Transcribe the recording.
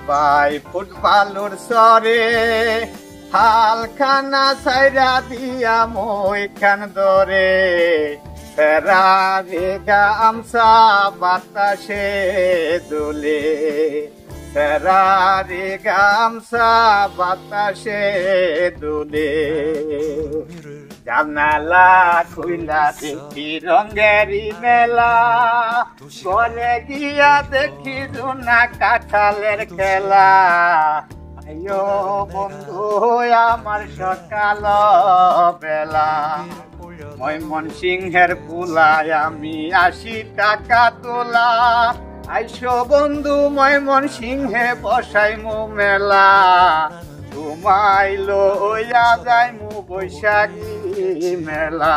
ভাই ফুটবালুর সরে হালখানা সাইরা দিয়া মই খান দরে ফেরারি গামছা বাতাসে দুলে ফেরারি গামছা বাতাসে দুলে জানালা খুইলা দেখি রঙেরি মেলা ঘরে গিয়া দেখি জুনা কাঁঠালের খেলা আয়ো বন্ধু আমার সকাল বেলা ময়মনসিংহের পুলায় আমি 80 টাকা তোলা আইসো বন্ধু ময়মনসিংহে বসাইমু মেলা তোমায় লইয়া যাইমু বৈশাখী মেলা।